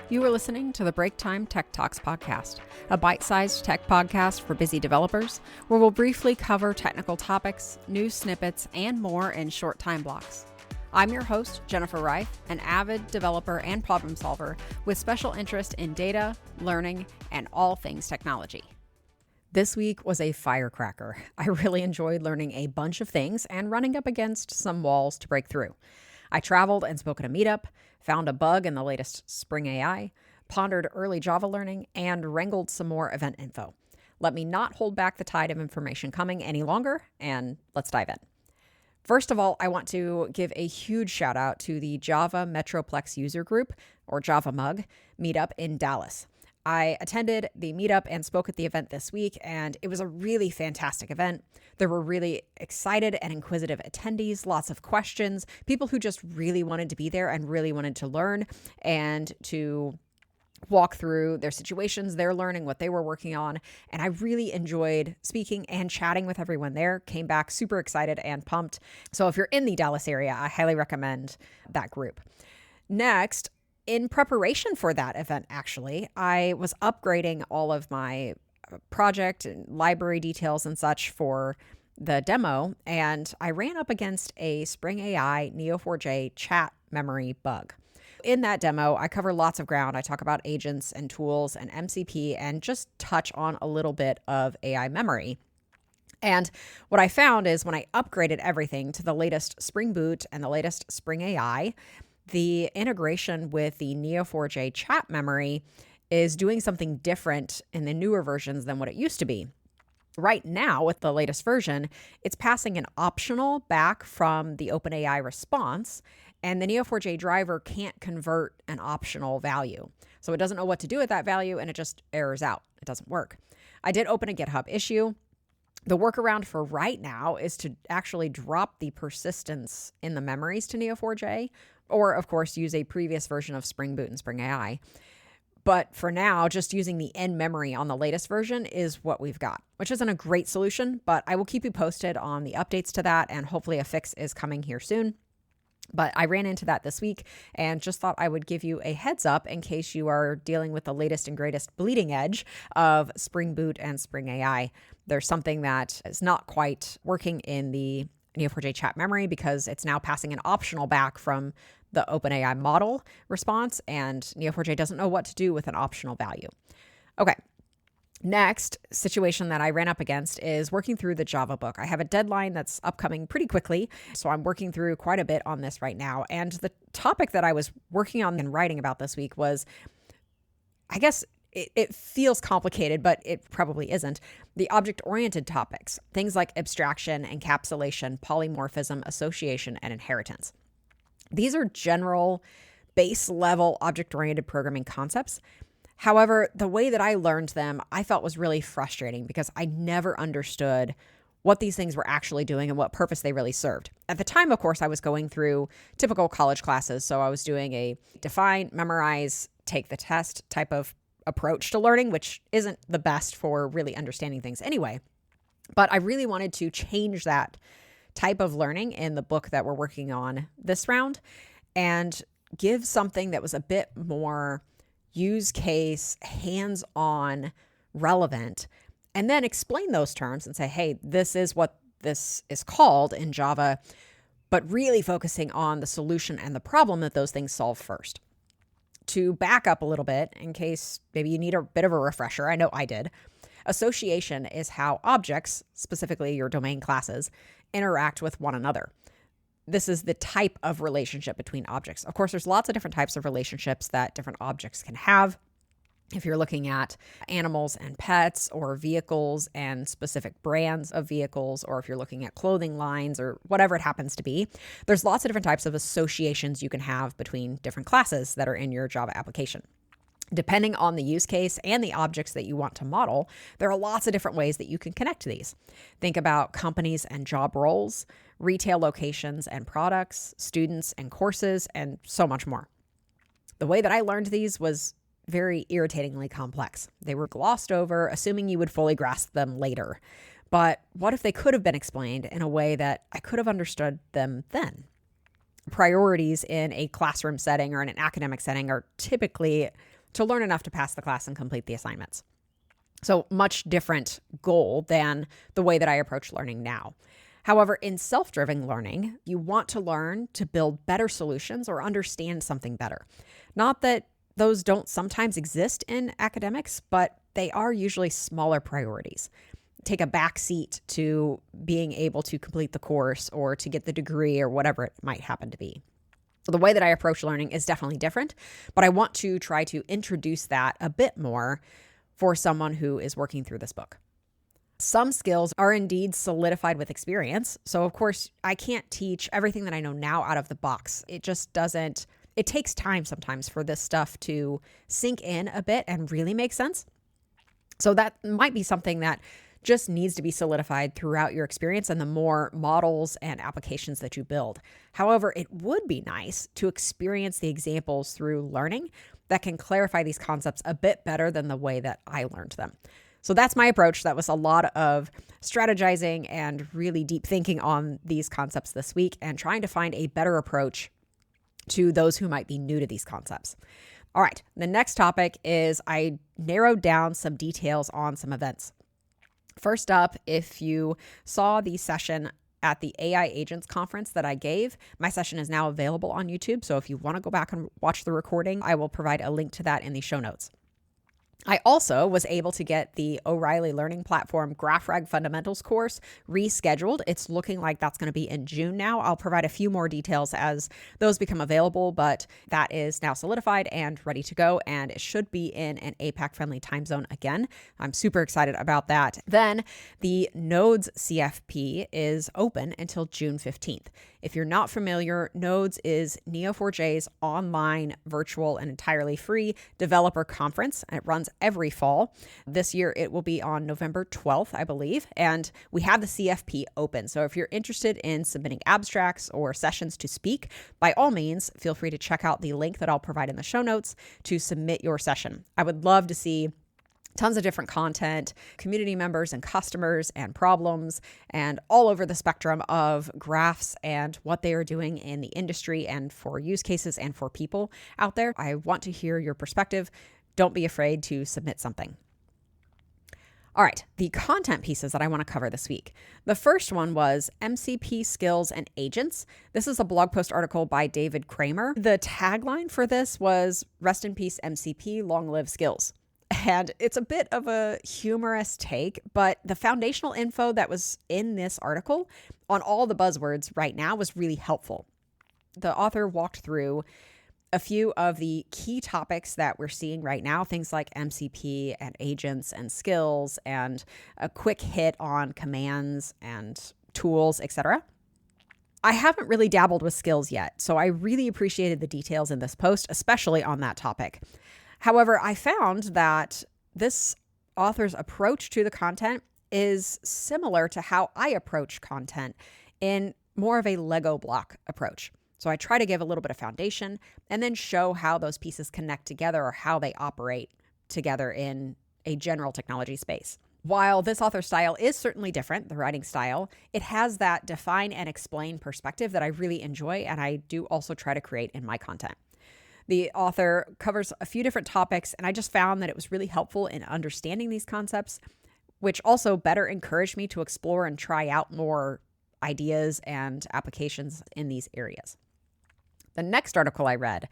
You are listening to the Break Time Tech Talks podcast, a bite-sized tech podcast for busy developers, where we'll briefly cover technical topics, news snippets, and more in short time blocks. I'm your host, Jennifer Reif, an avid developer and problem solver with special interest in data, learning, and all things technology. This week was a firecracker. I really enjoyed learning a bunch of things and running up against some walls to break through. I traveled and spoke at a meetup, found a bug in the latest Spring AI, pondered early Java learning, and wrangled some more event info. Let me not hold back the tide of information coming any longer, and let's dive in. First of all, I want to give a huge shout out to the Java Metroplex user group, or Java Mug, meetup in Dallas. I attended the meetup and spoke at the event this week, and it was a really fantastic event. There were really excited and inquisitive attendees, lots of questions, people who just really wanted to be there and really wanted to learn and to walk through their situations, their learning, what they were working on. And I really enjoyed speaking and chatting with everyone there. Came back super excited and pumped. So if you're in the Dallas area, I highly recommend that group. Next, in preparation for that event, actually, I was upgrading all of my project and library details and such for the demo, and I ran up against a Spring AI Neo4j chat memory bug. In that demo, I cover lots of ground. I talk about agents and tools and MCP and just touch on a little bit of AI memory. And what I found is when I upgraded everything to the latest Spring Boot and the latest Spring AI, the integration with the Neo4j chat memory is doing something different in the newer versions than what it used to be. Right now, with the latest version, it's passing an optional back from the OpenAI response, and the Neo4j driver can't convert an optional value. So it doesn't know what to do with that value, and it just errors out. It doesn't work. I did open a GitHub issue. The workaround for right now is to actually drop the persistence in the memories to Neo4j, or of course use a previous version of Spring Boot and Spring AI. But for now, just using the end memory on the latest version is what we've got, which isn't a great solution, but I will keep you posted on the updates to that, and hopefully a fix is coming here soon. But I ran into that this week and just thought I would give you a heads up in case you are dealing with the latest and greatest bleeding edge of Spring Boot and Spring AI. There's something that is not quite working in the Neo4j chat memory because it's now passing an optional back from the OpenAI model response, and Neo4j doesn't know what to do with an optional value. Okay. Next situation that I ran up against is working through the Java book. I have a deadline that's upcoming pretty quickly, so I'm working through quite a bit on this right now. And the topic that I was working on and writing about this week was, I guess it feels complicated, but it probably isn't, the object-oriented topics, things like abstraction, encapsulation, polymorphism, association, and inheritance. These are general base-level object-oriented programming concepts. However, the way that I learned them, I felt was really frustrating because I never understood what these things were actually doing and what purpose they really served. At the time, of course, I was going through typical college classes. So I was doing a define, memorize, take the test type of approach to learning, which isn't the best for really understanding things anyway. But I really wanted to change that type of learning in the book that we're working on this round and give something that was a bit more use case, hands-on, relevant, and then explain those terms and say, hey, this is what this is called in Java, but really focusing on the solution and the problem that those things solve first. To back up a little bit, in case maybe you need a bit of a refresher, I know I did, association is how objects, specifically your domain classes, interact with one another. This is the type of relationship between objects. Of course, there's lots of different types of relationships that different objects can have. If you're looking at animals and pets, or vehicles and specific brands of vehicles, or if you're looking at clothing lines or whatever it happens to be, there's lots of different types of associations you can have between different classes that are in your Java application. Depending on the use case and the objects that you want to model, there are lots of different ways that you can connect to these. Think about companies and job roles, retail locations and products, students and courses, and so much more. The way that I learned these was very irritatingly complex. They were glossed over, assuming you would fully grasp them later. But what if they could have been explained in a way that I could have understood them then? Priorities in a classroom setting or in an academic setting are typically to learn enough to pass the class and complete the assignments. So much different goal than the way that I approach learning now. However, in self-driven learning, you want to learn to build better solutions or understand something better. Not that those don't sometimes exist in academics, but they are usually smaller priorities. Take a back seat to being able to complete the course or to get the degree or whatever it might happen to be. The way that I approach learning is definitely different, but I want to try to introduce that a bit more for someone who is working through this book. Some skills are indeed solidified with experience. So of course, I can't teach everything that I know now out of the box. It just doesn't, it takes time sometimes for this stuff to sink in a bit and really make sense. So that might be something that just needs to be solidified throughout your experience and the more models and applications that you build. However, it would be nice to experience the examples through learning that can clarify these concepts a bit better than the way that I learned them. So that's my approach. That was a lot of strategizing and really deep thinking on these concepts this week and trying to find a better approach to those who might be new to these concepts. All right, the next topic is I narrowed down some details on some events. First up, if you saw the session at the AI Agents Conference that I gave, my session is now available on YouTube. So if you want to go back and watch the recording, I will provide a link to that in the show notes. I also was able to get the O'Reilly Learning Platform GraphRag Fundamentals course rescheduled. It's looking like that's going to be in June now. I'll provide a few more details as those become available, but that is now solidified and ready to go, and it should be in an APAC-friendly time zone again. I'm super excited about that. Then the Nodes CFP is open until June 15th. If you're not familiar, Nodes is Neo4j's online, virtual, and entirely free developer conference. It runs every fall. This year, it will be on November 12th, I believe, and we have the CFP open. So if you're interested in submitting abstracts or sessions to speak, by all means, feel free to check out the link that I'll provide in the show notes to submit your session. I would love to see tons of different content, community members and customers and problems, and all over the spectrum of graphs and what they are doing in the industry and for use cases and for people out there. I want to hear your perspective. Don't be afraid to submit something. All right, the content pieces that I want to cover this week. The first one was MCP skills and agents. This is a blog post article by David Kramer. The tagline for this was "Rest in peace MCP, long live skills." And it's a bit of a humorous take, but the foundational info that was in this article on all the buzzwords right now was really helpful. The author walked through a few of the key topics that we're seeing right now, things like MCP and agents and skills and a quick hit on commands and tools, etc. I haven't really dabbled with skills yet, so I really appreciated the details in this post, especially on that topic. However, I found that this author's approach to the content is similar to how I approach content in more of a Lego block approach. So I try to give a little bit of foundation and then show how those pieces connect together or how they operate together in a general technology space. While this author's style is certainly different, the writing style, it has that define and explain perspective that I really enjoy, and I do also try to create in my content. The author covers a few different topics, and I just found that it was really helpful in understanding these concepts, which also better encouraged me to explore and try out more ideas and applications in these areas. The next article I read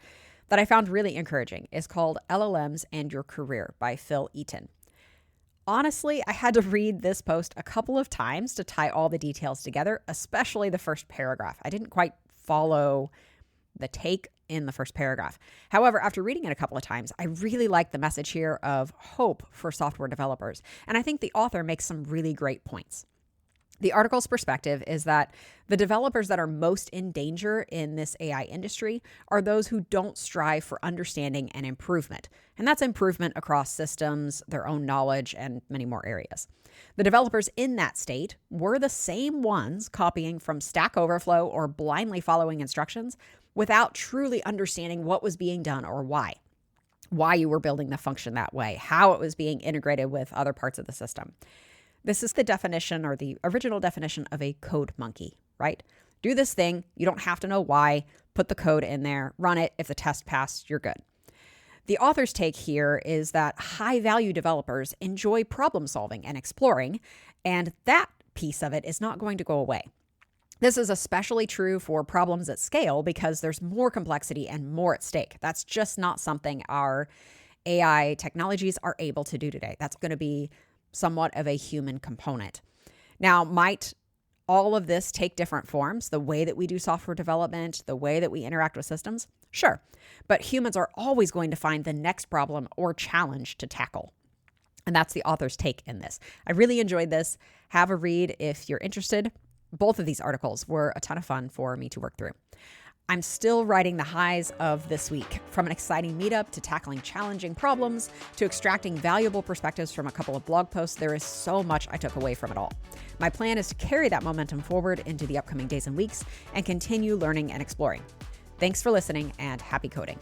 that I found really encouraging is called LLMs and Your Career by Phil Eaton. Honestly, I had to read this post a couple of times to tie all the details together, especially the first paragraph. I didn't quite follow the take in the first paragraph. However, after reading it a couple of times, I really like the message here of hope for software developers. And I think the author makes some really great points. The article's perspective is that the developers that are most in danger in this AI industry are those who don't strive for understanding and improvement. And that's improvement across systems, their own knowledge, and many more areas. The developers in that state were the same ones copying from Stack Overflow or blindly following instructions without truly understanding what was being done or why you were building the function that way, how it was being integrated with other parts of the system. This is the definition or the original definition of a code monkey, right? Do this thing. You don't have to know why. Put the code in there, run it. If the test passed, you're good. The author's take here is that high-value developers enjoy problem solving and exploring, and that piece of it is not going to go away. This is especially true for problems at scale because there's more complexity and more at stake. That's just not something our AI technologies are able to do today. That's going to be somewhat of a human component. Now, might all of this take different forms? The way that we do software development, the way that we interact with systems? Sure. But humans are always going to find the next problem or challenge to tackle. And that's the author's take in this. I really enjoyed this. Have a read if you're interested. Both of these articles were a ton of fun for me to work through. I'm still riding the highs of this week, from an exciting meetup to tackling challenging problems to extracting valuable perspectives from a couple of blog posts. There is so much I took away from it all. My plan is to carry that momentum forward into the upcoming days and weeks and continue learning and exploring. Thanks for listening, and happy coding.